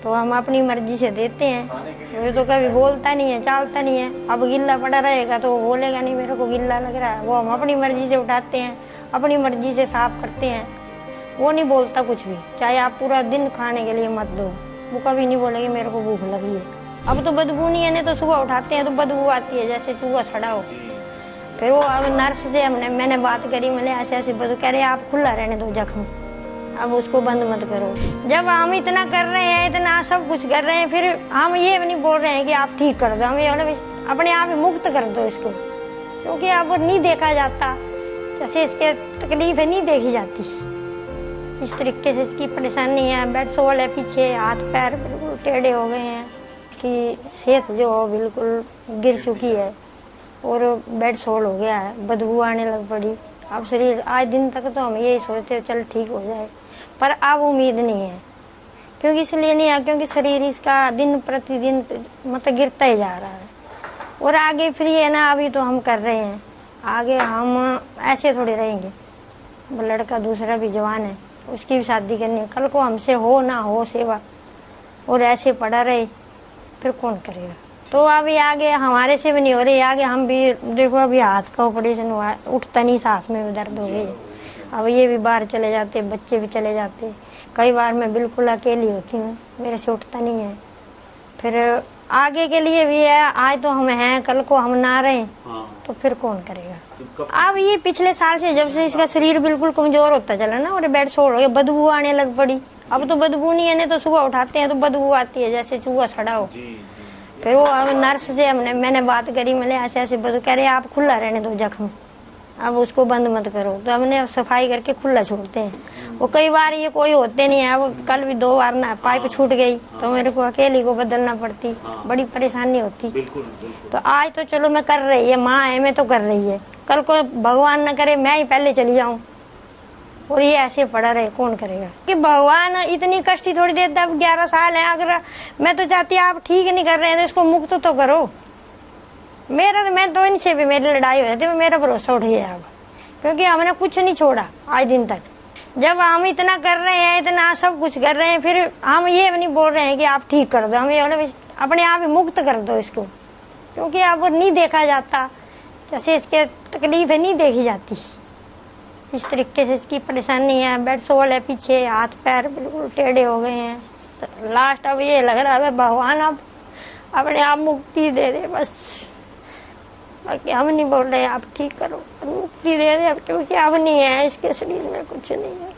तो हम अपनी मर्जी से देते हैं। ये तो कभी बोलता नहीं है, चालता नहीं है। अब गिल्ला पड़ा रहेगा तो वो बोलेगा नहीं मेरे को गिल्ला लग रहा है। वो हम अपनी मर्जी से उठाते हैं, अपनी मर्जी से साफ करते हैं। वो नहीं बोलता कुछ भी, चाहे आप पूरा दिन खाने के लिए मत दो, वो कभी नहीं बोलेगी मेरे को भूख लगी है। अब तो बदबू नहीं है, नहीं तो सुबह उठाते हैं तो बदबू आती है जैसे चूहा सड़ा हो। फिर वो अब नर्स से मैंने बात करी, मैंने ऐसे बदबू कह रहे आप खुला रहने दो जख्म, अब उसको बंद मत करो। जब हम इतना कर रहे हैं, इतना सब कुछ कर रहे हैं, फिर हम ये नहीं बोल रहे हैं कि आप ठीक कर दो, हम ये अपने आप ही मुक्त कर दो इसको, क्योंकि अब नहीं देखा जाता, जैसे इसके तकलीफें नहीं देखी जाती। इस तरीके से इसकी परेशानी है, बेड सोल है पीछे, हाथ पैर बिल्कुल टेढ़े हो गए हैं, कि सेहत जो हो बिल्कुल गिर चुकी है और बेड सोल हो गया है, बदबू आने लग पड़ी। अब शरीर आज दिन तक तो हम यही सोचते चल ठीक हो जाए, पर अब उम्मीद नहीं है। क्योंकि इसलिए नहीं है क्योंकि शरीर इसका दिन प्रतिदिन मतलब गिरता ही जा रहा है। और आगे फिर ये ना, अभी तो हम कर रहे हैं, आगे हम ऐसे थोड़े रहेंगे। वो लड़का दूसरा भी जवान है, उसकी भी शादी करनी है, कल को हमसे हो ना हो सेवा और ऐसे पड़ा रहे फिर कौन करेगा। तो अभी आगे हमारे से भी नहीं हो रही, आगे हम भी देखो अभी हाथ का ऑपरेशन हुआ है, उठता नहीं, साथ में भी दर्द हो गई है। अब ये भी बाहर चले जाते, बच्चे भी चले जाते, कई बार मैं बिल्कुल अकेली होती हूँ, मेरे से उठता नहीं है। फिर आगे के लिए भी है, आज तो हम हैं, कल को हम ना रहे तो फिर कौन करेगा। अब ये पिछले साल से जब से इसका शरीर बिल्कुल कमजोर होता चला ना, और बेड सोल हो गया, बदबू आने लग पड़ी। अब तो बदबू नहीं है, नहीं तो सुबह उठाते हैं तो बदबू आती है जैसे चूहा सड़ा हो। फिर वो अब नर्स से मैंने बात करी, मैंने ऐसे बदबू कह रहे आप खुला रहने दो जख्म, अब उसको बंद मत करो। तो हमने सफाई करके खुला छोड़ते हैं। वो कई बार ये कोई होते नहीं है, अब कल भी 2 बार ना पाइप छूट गई तो मेरे को अकेली को बदलना पड़ती, बड़ी परेशानी होती। तो आज तो चलो मैं कर रही है, माँ है मैं तो कर रही है, कल को भगवान न करे मैं ही पहले चली जाऊँ और ये ऐसे पड़ा रहे, कौन करेगा। कि भगवान इतनी कष्ट थोड़ी देता। अब 11 साल है, अगर मैं तो चाहती आप ठीक नहीं कर रहे हैं तो इसको मुक्त तो करो। मैं तो इनसे भी मेरी लड़ाई हो जाती है, मेरा भरोसा उठ गया अब, क्योंकि हमने कुछ नहीं छोड़ा आज दिन तक। जब हम इतना कर रहे हैं, इतना सब कुछ कर रहे हैं, फिर हम ये नहीं बोल रहे हैं कि आप ठीक कर दो, हम ये अपने आप ही मुक्त कर दो इसको, क्योंकि अब नहीं देखा जाता, जैसे इसके तकलीफें नहीं देखी जाती। इस तरीके से इसकी परेशानी है, बेड सोल है पीछे, हाथ पैर बिल्कुल टेढ़े हो गए हैं। तो लास्ट अब ये लग रहा है भगवान अब अपने आप मुक्ति दे दे बस, बाकी हम नहीं बोल रहे आप ठीक करो, मुक्ति दे दे, क्योंकि अब नहीं है इसके शरीर में कुछ नहीं है।